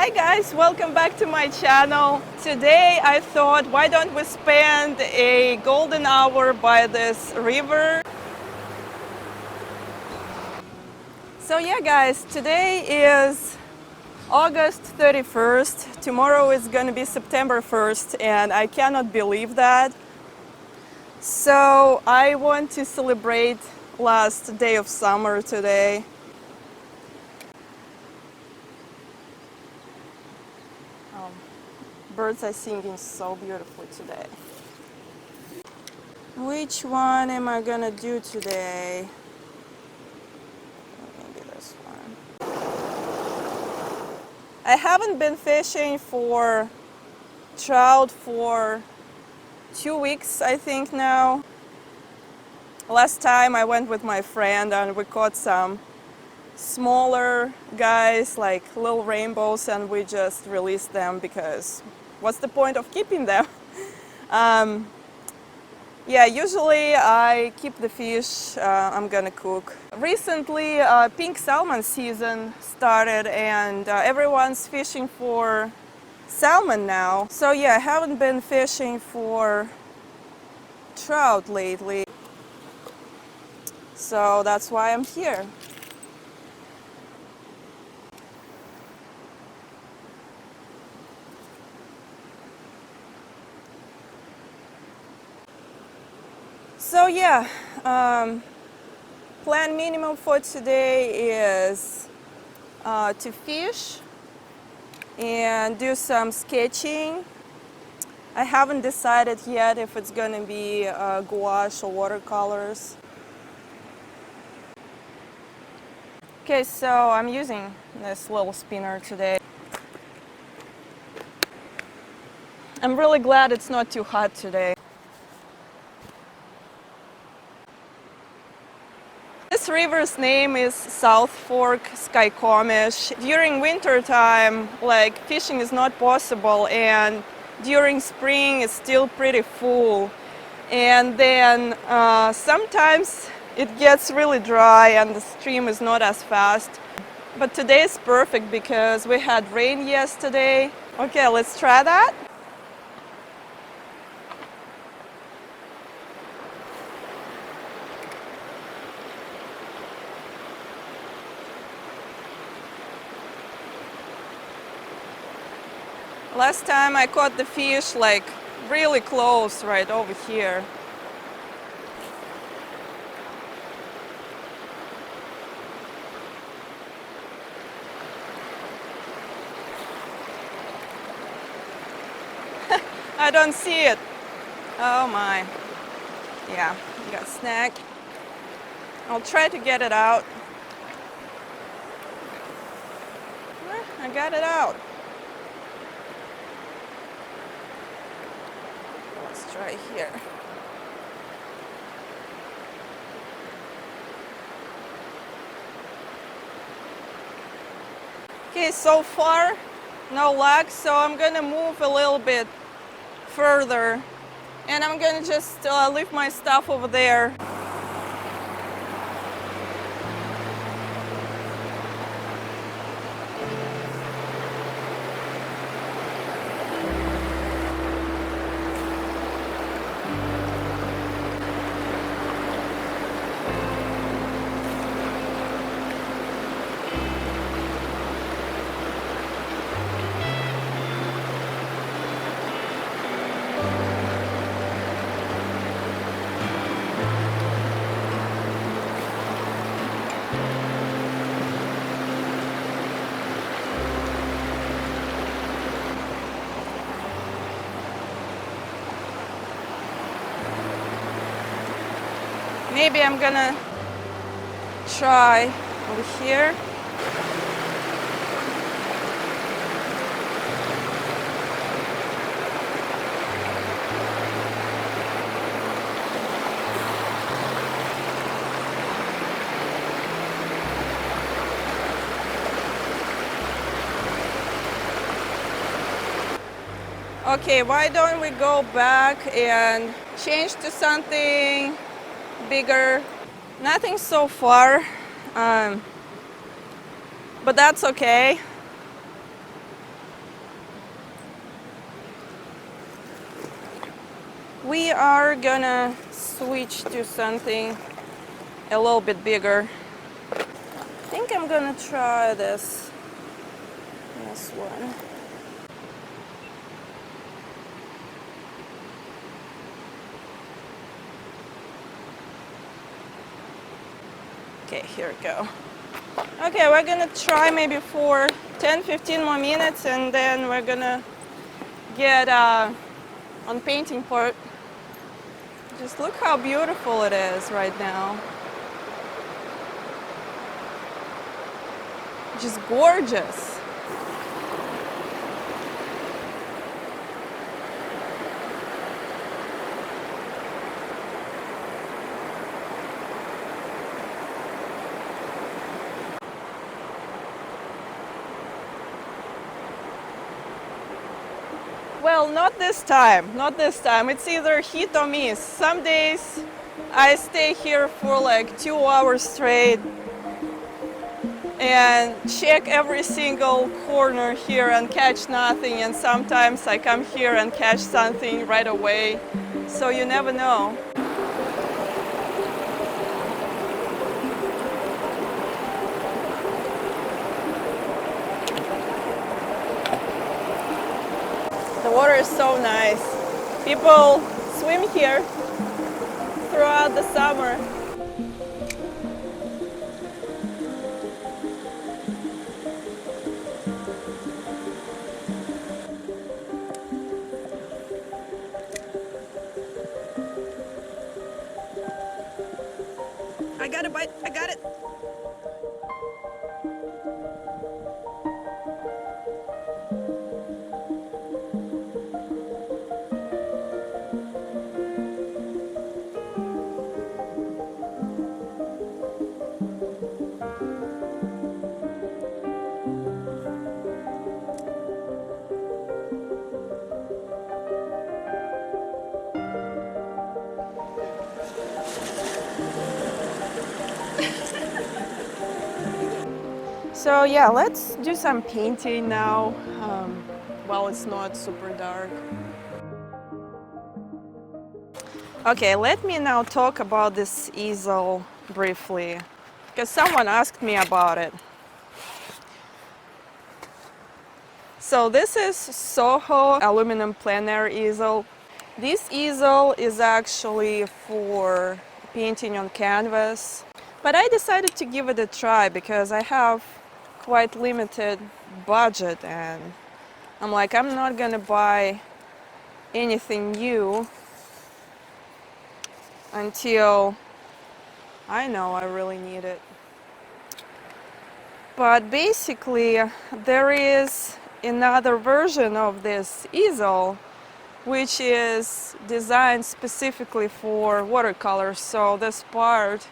Hi guys, welcome back to my channel. Today I thought, why don't we spend a golden hour by this river. So yeah guys, today is August 31st. Tomorrow is gonna be September 1st and I cannot believe that. So I want to celebrate last day of summer today. Birds are singing so beautifully today. Which one am I gonna do today? Maybe this one. I haven't been fishing for trout for 2 weeks, I think now. Last time I went with my friend and we caught some smaller guys, like little rainbows, and we just released them because what's the point of keeping them? Yeah, usually I keep the fish I'm gonna cook. Recently, pink salmon season started and everyone's fishing for salmon now. So yeah, I haven't been fishing for trout lately. So that's why I'm here. So yeah, plan minimum for today is to fish and do some sketching. I haven't decided yet if it's gonna be gouache or watercolors. Okay, so I'm using this little spinner today. I'm really glad it's not too hot today. This river's name is South Fork Skycomish. During winter time, like, fishing is not possible, and during spring it's still pretty full. And then sometimes it gets really dry and the stream is not as fast. But today is perfect because we had rain yesterday. Okay, let's try that. Last time I caught the fish like really close right over here. I don't see it. Oh my. Yeah, got snagged. I'll try to get it out. I got it out. Let's try here. Okay, so far no luck, so I'm gonna move a little bit further and I'm gonna just leave my stuff over there. Maybe I'm gonna try over here. Okay, why don't we go back and change to something bigger? Nothing so far, but that's okay. We are gonna switch to something a little bit bigger. I think I'm gonna try this one. Okay, here we go. Okay, we're gonna try maybe for 10-15 more minutes, and then we're gonna get on painting part. Just look how beautiful it is right now. Just gorgeous. Well, not this time, not this time. It's either hit or miss. Some days I stay here for like 2 hours straight and check every single corner here and catch nothing. And sometimes I come here and catch something right away. So you never know. The water is so nice. People swim here throughout the summer. I got a bite, I got it. So yeah, let's do some painting now while it's not super dark. Okay, let me now talk about this easel briefly, because someone asked me about it. So this is Soho aluminum plein air easel. This easel is actually for painting on canvas, but I decided to give it a try because I have quite limited budget, and I'm like, I'm not gonna buy anything new until I know I really need it. But basically there is another version of this easel which is designed specifically for watercolors, so this part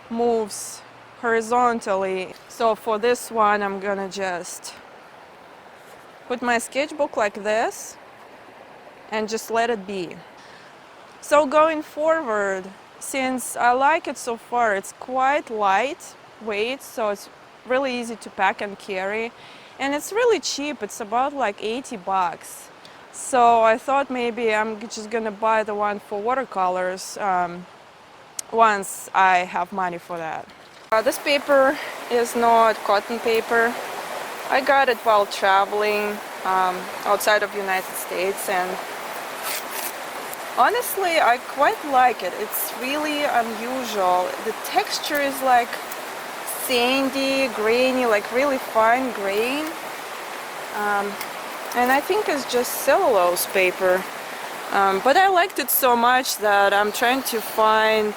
moves horizontally. So for this one I'm gonna just put my sketchbook like this and just let it be. So going forward, since I like it so far, it's quite lightweight, so it's really easy to pack and carry, and it's really cheap. It's about like 80 bucks. So I thought maybe I'm just gonna buy the one for watercolors once I have money for that. This paper is not cotton paper. I got it while traveling outside of the United States, and honestly I quite like it. It's really unusual. The texture is like sandy, grainy, like really fine grain. And I think it's just cellulose paper. But I liked it so much that I'm trying to find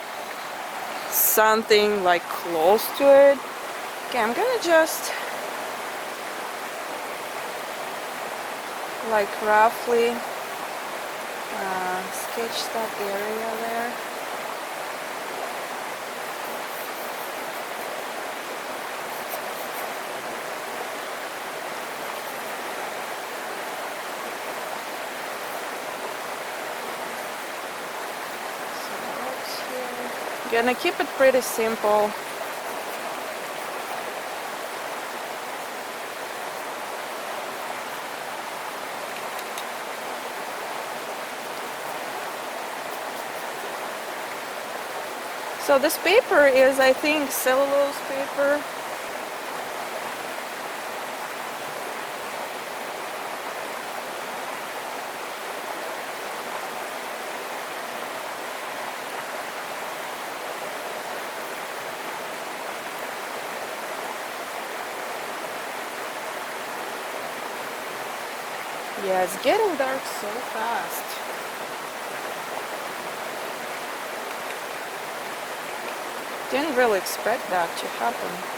something like close to it. Okay, I'm gonna just like roughly sketch that area there. Gonna keep it pretty simple. So this paper is, I think, cellulose paper. Yeah, it's getting dark so fast. Didn't really expect that to happen.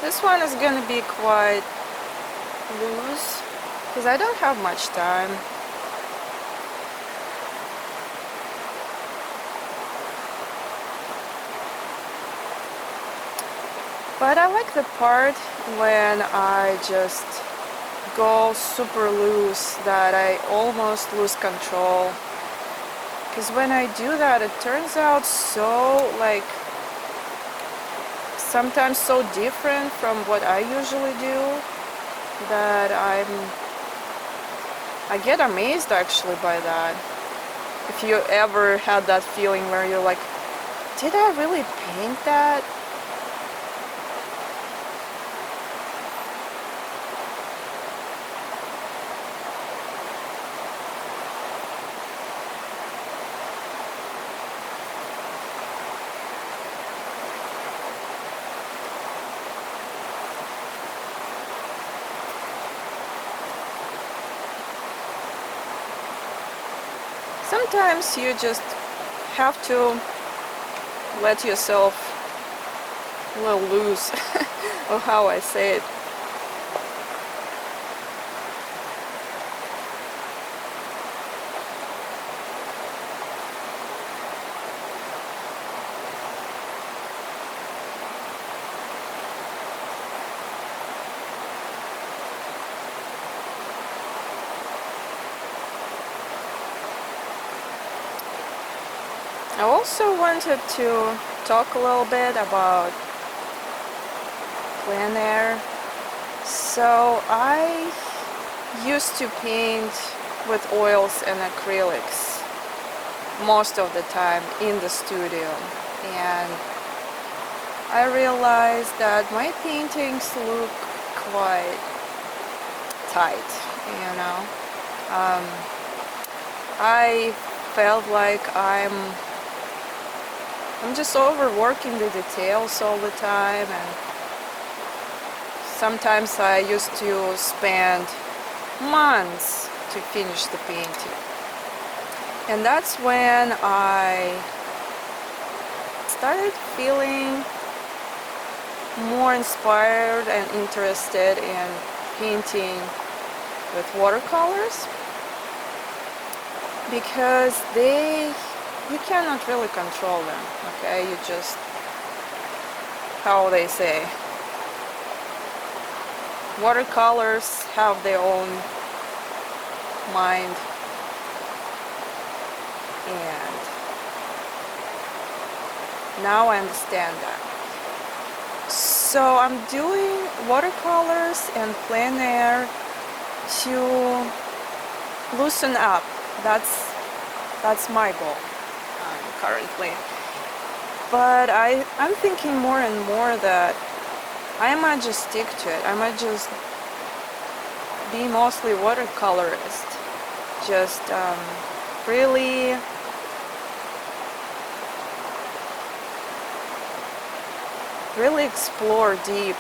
This one is gonna be quite loose because I don't have much time. But I like the part when I just go super loose that I almost lose control. Because when I do that, it turns out so like sometimes so different from what I usually do that I get amazed actually by that. If you ever had that feeling where you're like, did I really paint that? Sometimes you just have to let yourself a little loose, or how I say it. I also wanted to talk a little bit about Plein Air. So I used to paint with oils and acrylics most of the time in the studio, and I realized that my paintings look quite tight, you know. I felt like I'm just overworking the details all the time, and sometimes I used to spend months to finish the painting. And that's when I started feeling more inspired and interested in painting with watercolors, because you cannot really control them, okay? You just, how they say, watercolors have their own mind, and now I understand that. So I'm doing watercolors and plein air to loosen up. That's my goal currently. But I'm thinking more and more that I might just stick to it. I might just be mostly watercolorist. Just really explore deep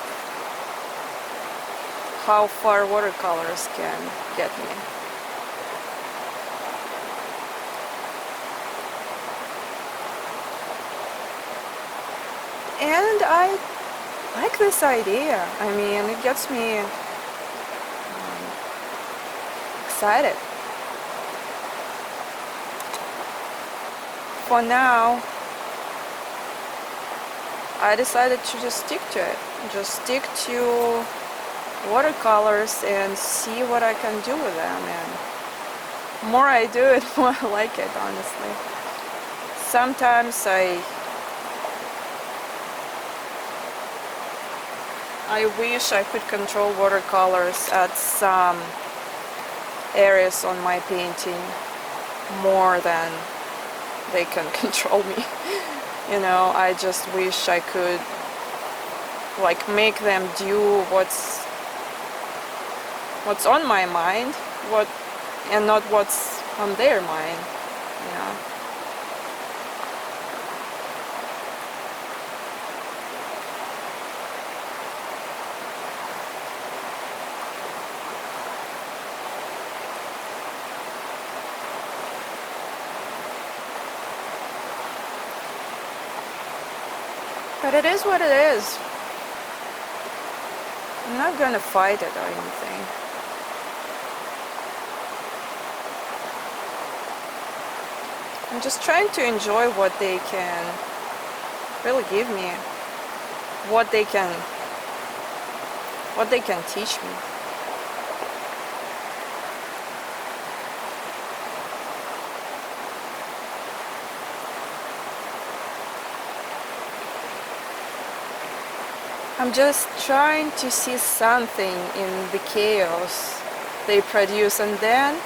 how far watercolors can get me. And I like this idea. I mean, it gets me excited. For now, I decided to just stick to it. Just stick to watercolors and see what I can do with them. And the more I do it, the more I like it, honestly. Sometimes I wish I could control watercolors at some areas on my painting more than they can control me. You know, I just wish I could like make them do what's on my mind, and not what's on their mind, you know. But it is what it is. I'm not gonna fight it or anything. I'm just trying to enjoy what they can really give me, what they can teach me. I'm just trying to see something in the chaos they produce, and then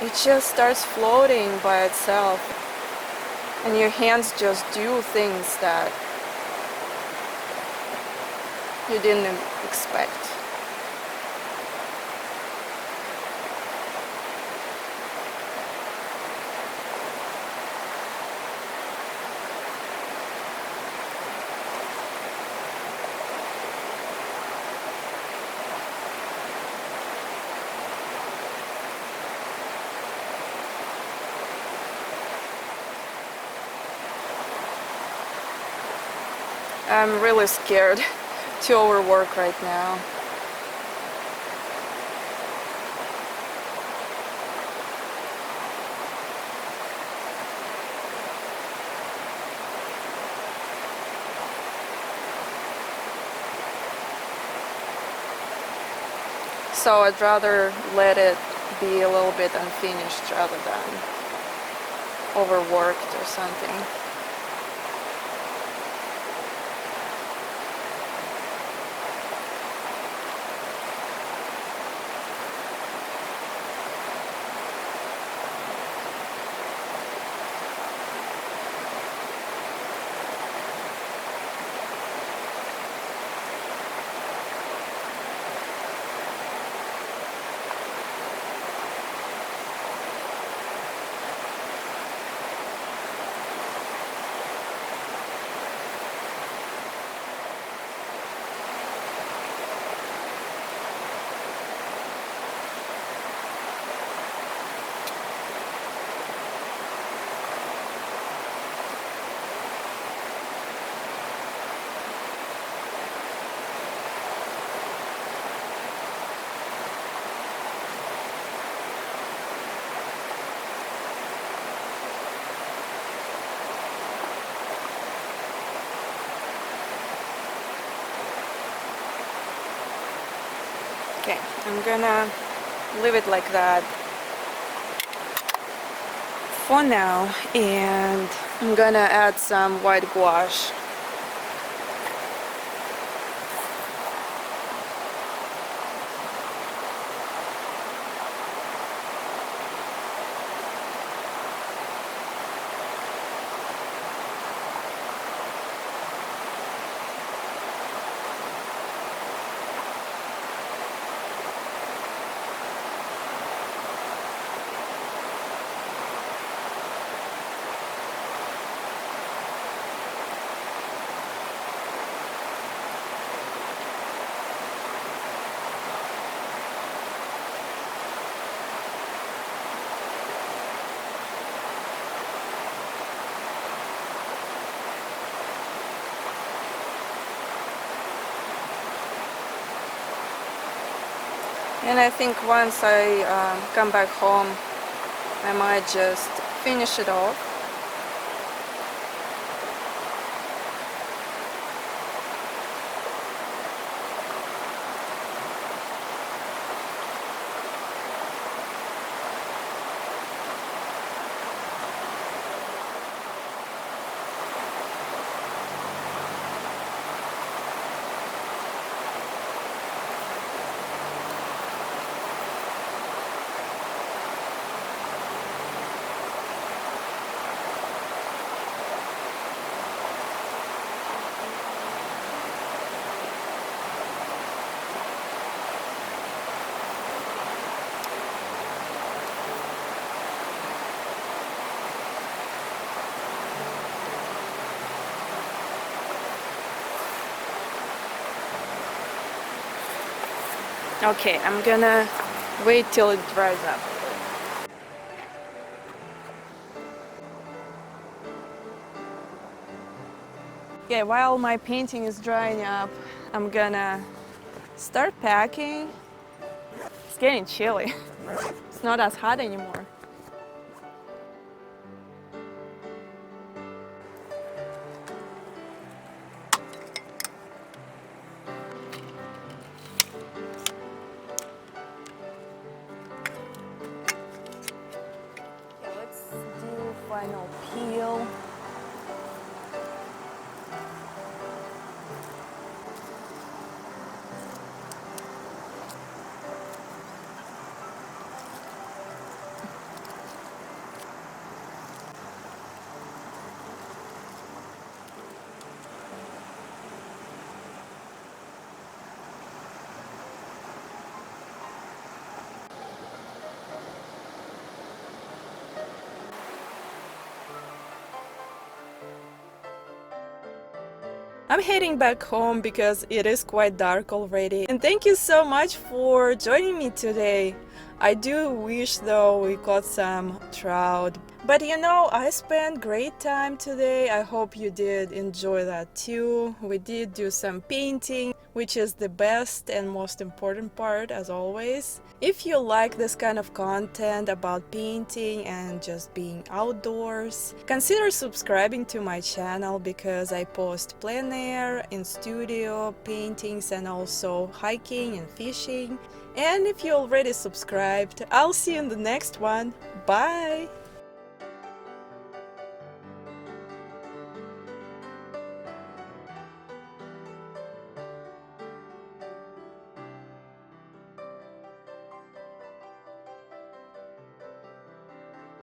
it just starts floating by itself, and your hands just do things that you didn't expect. I'm really scared to overwork right now. So I'd rather let it be a little bit unfinished rather than overworked or something. Okay, I'm gonna leave it like that for now, and I'm gonna add some white gouache. And I think once I come back home, I might just finish it off. Okay, I'm gonna wait till it dries up. Okay, while my painting is drying up, I'm gonna start packing. It's getting chilly. It's not as hot anymore. Okay, let's do final peel. I'm heading back home because it is quite dark already. And thank you so much for joining me today. I do wish though we caught some trout. But you know, I spent great time today. I hope you did enjoy that too. We did do some painting, which is the best and most important part as always. If you like this kind of content about painting and just being outdoors, consider subscribing to my channel because I post plein air, in studio paintings and also hiking and fishing. And if you already subscribed, I'll see you in the next one. Bye!